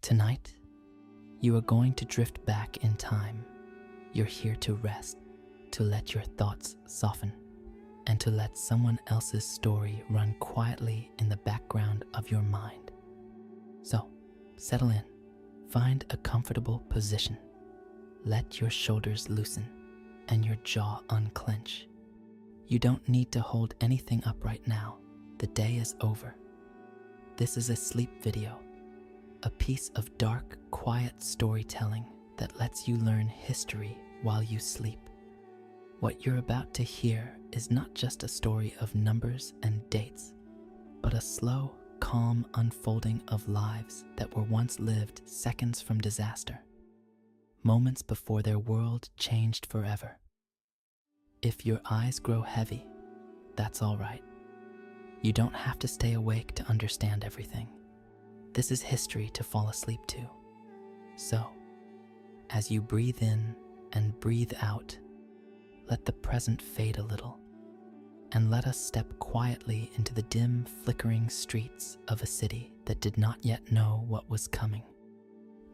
Tonight, you are going to drift back in time. You're here to rest, to let your thoughts soften, and to let someone else's story run quietly in the background of your mind. So, settle in, find a comfortable position, let your shoulders loosen, and your jaw unclench. You don't need to hold anything up right now. The day is over. This is a sleep video, a piece of dark, quiet storytelling that lets you learn history while you sleep. What you're about to hear is not just a story of numbers and dates, but a slow, calm unfolding of lives that were once lived seconds from disaster, moments before their world changed forever. If your eyes grow heavy, that's all right. You don't have to stay awake to understand everything. This is history to fall asleep to. So, as you breathe in and breathe out, let the present fade a little, and let us step quietly into the dim, flickering streets of a city that did not yet know what was coming.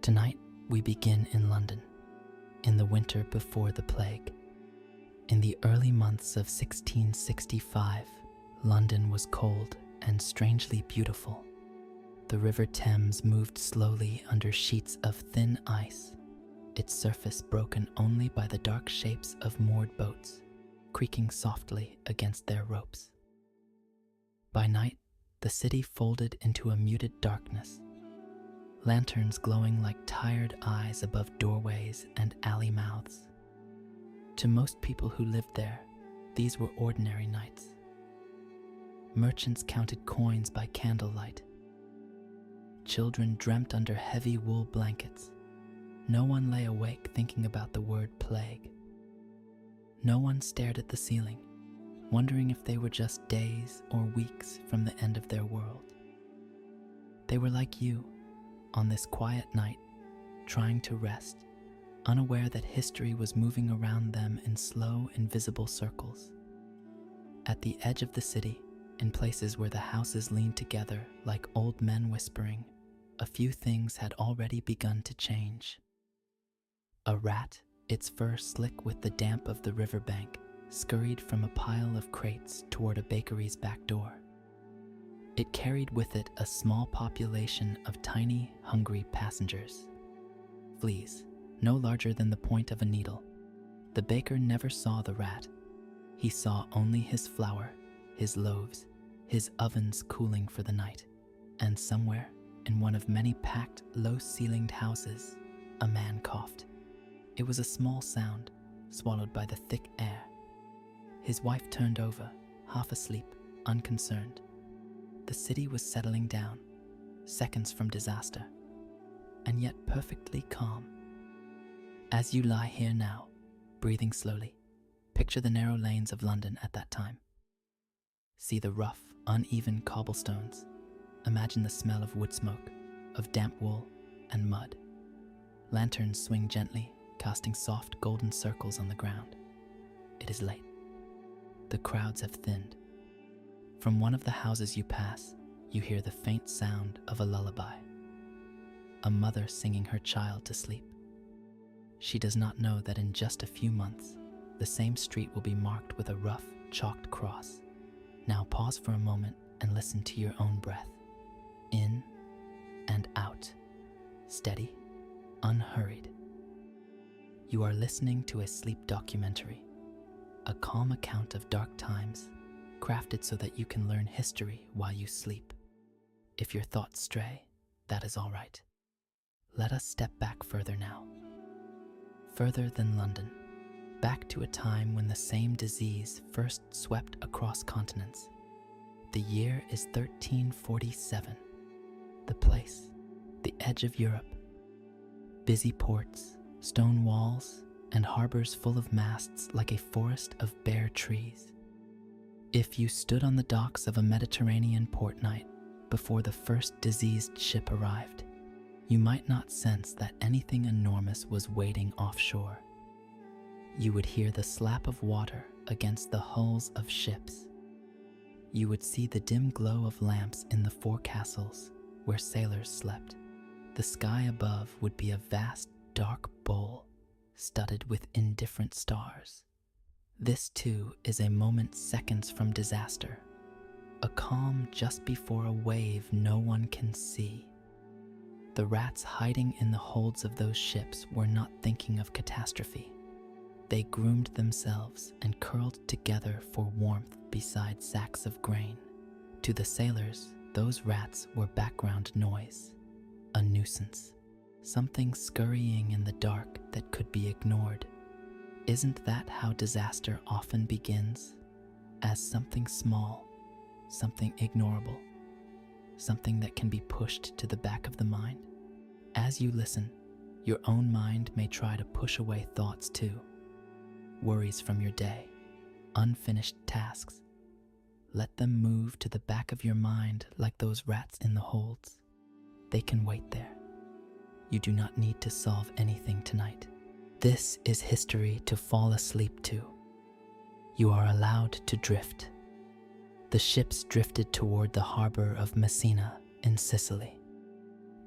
Tonight, we begin in London, in the winter before the plague. In the early months of 1665, London was cold and strangely beautiful. The River Thames moved slowly under sheets of thin ice, its surface broken only by the dark shapes of moored boats, creaking softly against their ropes. By night, the city folded into a muted darkness, lanterns glowing like tired eyes above doorways and alley mouths. To most people who lived there, these were ordinary nights. Merchants counted coins by candlelight. Children dreamt under heavy wool blankets. No one lay awake thinking about the word plague. No one stared at the ceiling, wondering if they were just days or weeks from the end of their world. They were like you, on this quiet night, trying to rest, unaware that history was moving around them in slow, invisible circles. At the edge of the city, in places where the houses leaned together like old men whispering, a few things had already begun to change. A rat, its fur slick with the damp of the riverbank, scurried from a pile of crates toward a bakery's back door. It carried with it a small population of tiny, hungry passengers. Fleas, no larger than the point of a needle. The baker never saw the rat. He saw only his flour, his loaves, his ovens cooling for the night, and somewhere, in one of many packed, low-ceilinged houses, a man coughed. It was a small sound, swallowed by the thick air. His wife turned over, half asleep, unconcerned. The city was settling down, seconds from disaster, and yet perfectly calm. As you lie here now, breathing slowly, picture the narrow lanes of London at that time. See the rough, uneven cobblestones. Imagine the smell of wood smoke, of damp wool and mud. Lanterns swing gently, casting soft golden circles on the ground. It is late. The crowds have thinned. From one of the houses you pass, you hear the faint sound of a lullaby. A mother singing her child to sleep. She does not know that in just a few months, the same street will be marked with a rough, chalked cross. Now pause for a moment and listen to your own breath. In and out. Steady, unhurried. You are listening to a sleep documentary, a calm account of dark times, crafted so that you can learn history while you sleep. If your thoughts stray, that is all right. Let us step back further now. Further than London, back to a time when the same disease first swept across continents. The year is 1347. The place, the edge of Europe. Busy ports, stone walls, and harbors full of masts like a forest of bare trees. If you stood on the docks of a Mediterranean port night before the first diseased ship arrived, you might not sense that anything enormous was waiting offshore. You would hear the slap of water against the hulls of ships. You would see the dim glow of lamps in the forecastles where sailors slept, The sky above would be a vast, dark bowl, studded with indifferent stars. This, too, is a moment seconds from disaster, a calm just before a wave no one can see. The rats hiding in the holds of those ships were not thinking of catastrophe. They groomed themselves and curled together for warmth beside sacks of grain. To the sailors, those rats were background noise, a nuisance, something scurrying in the dark that could be ignored. Isn't that how disaster often begins? As something small, something ignorable, something that can be pushed to the back of the mind? As you listen, your own mind may try to push away thoughts too. Worries from your day, unfinished tasks. Let them move to the back of your mind like those rats in the holds. They can wait there. You do not need to solve anything tonight. This is history to fall asleep to. You are allowed to drift. The ships drifted toward the harbor of Messina in Sicily.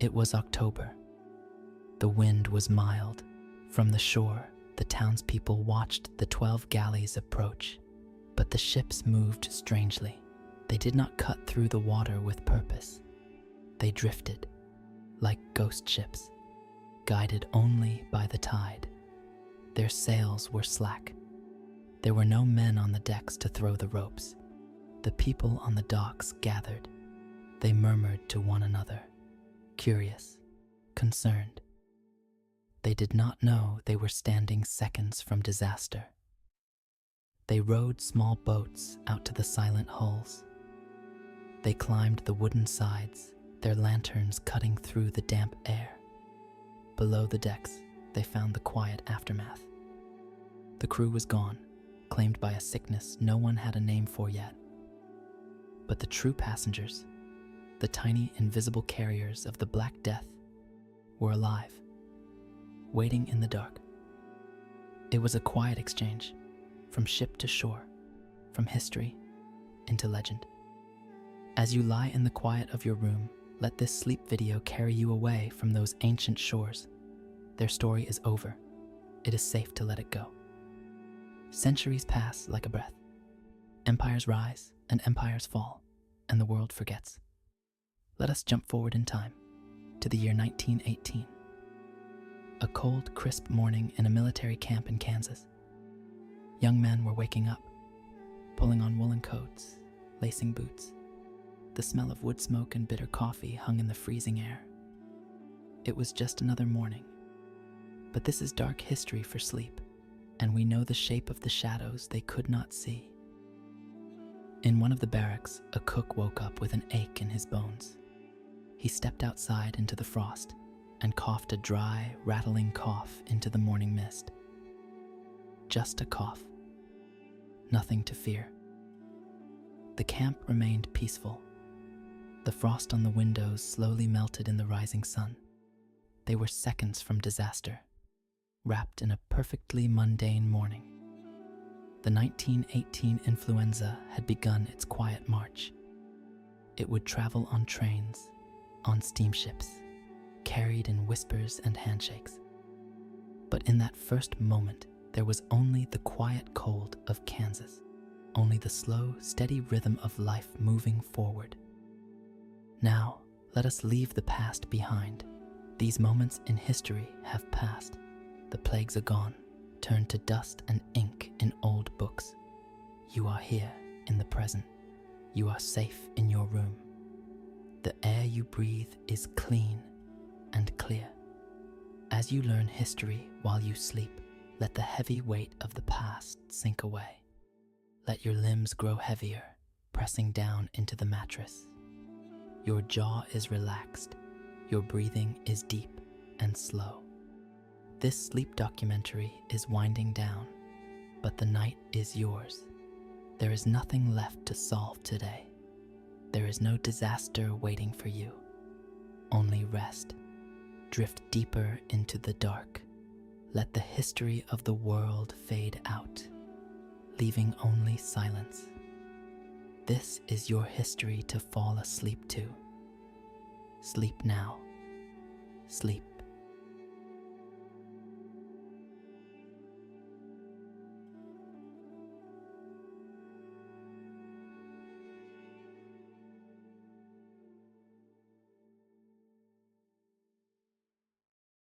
It was October. The wind was mild. From the shore, the townspeople watched the 12 galleys approach. But the ships moved strangely. They did not cut through the water with purpose. They drifted, like ghost ships, guided only by the tide. Their sails were slack. There were no men on the decks to throw the ropes. The people on the docks gathered. They murmured to one another, curious, concerned. They did not know they were standing seconds from disaster. They rowed small boats out to the silent hulls. They climbed the wooden sides, their lanterns cutting through the damp air. Below the decks, they found the quiet aftermath. The crew was gone, claimed by a sickness no one had a name for yet. But the true passengers, the tiny invisible carriers of the Black Death, were alive, waiting in the dark. It was a quiet exchange, from ship to shore, from history into legend. As you lie in the quiet of your room, let this sleep video carry you away from those ancient shores. Their story is over. It is safe to let it go. Centuries pass like a breath. Empires rise and empires fall, and the world forgets. Let us jump forward in time to the year 1918. A cold, crisp morning in a military camp in Kansas. Young men were waking up, pulling on woolen coats, lacing boots. The smell of wood smoke and bitter coffee hung in the freezing air. It was just another morning. But this is dark history for sleep, and we know the shape of the shadows they could not see. In one of the barracks, a cook woke up with an ache in his bones. He stepped outside into the frost and coughed a dry, rattling cough into the morning mist. Just a cough. Nothing to fear. The camp remained peaceful. The frost on the windows slowly melted in the rising sun. They were seconds from disaster, wrapped in a perfectly mundane morning. The 1918 influenza had begun its quiet march. It would travel on trains, on steamships, carried in whispers and handshakes. But in that first moment, there was only the quiet cold of Kansas, only the slow, steady rhythm of life moving forward. Now, let us leave the past behind. These moments in history have passed. The plagues are gone, turned to dust and ink in old books. You are here in the present. You are safe in your room. The air you breathe is clean and clear. As you learn history while you sleep, let the heavy weight of the past sink away. Let your limbs grow heavier, pressing down into the mattress. Your jaw is relaxed. Your breathing is deep and slow. This sleep documentary is winding down, but the night is yours. There is nothing left to solve today. There is no disaster waiting for you. Only rest. Drift deeper into the dark. Let the history of the world fade out, leaving only silence. This is your history to fall asleep to. Sleep now. sleep.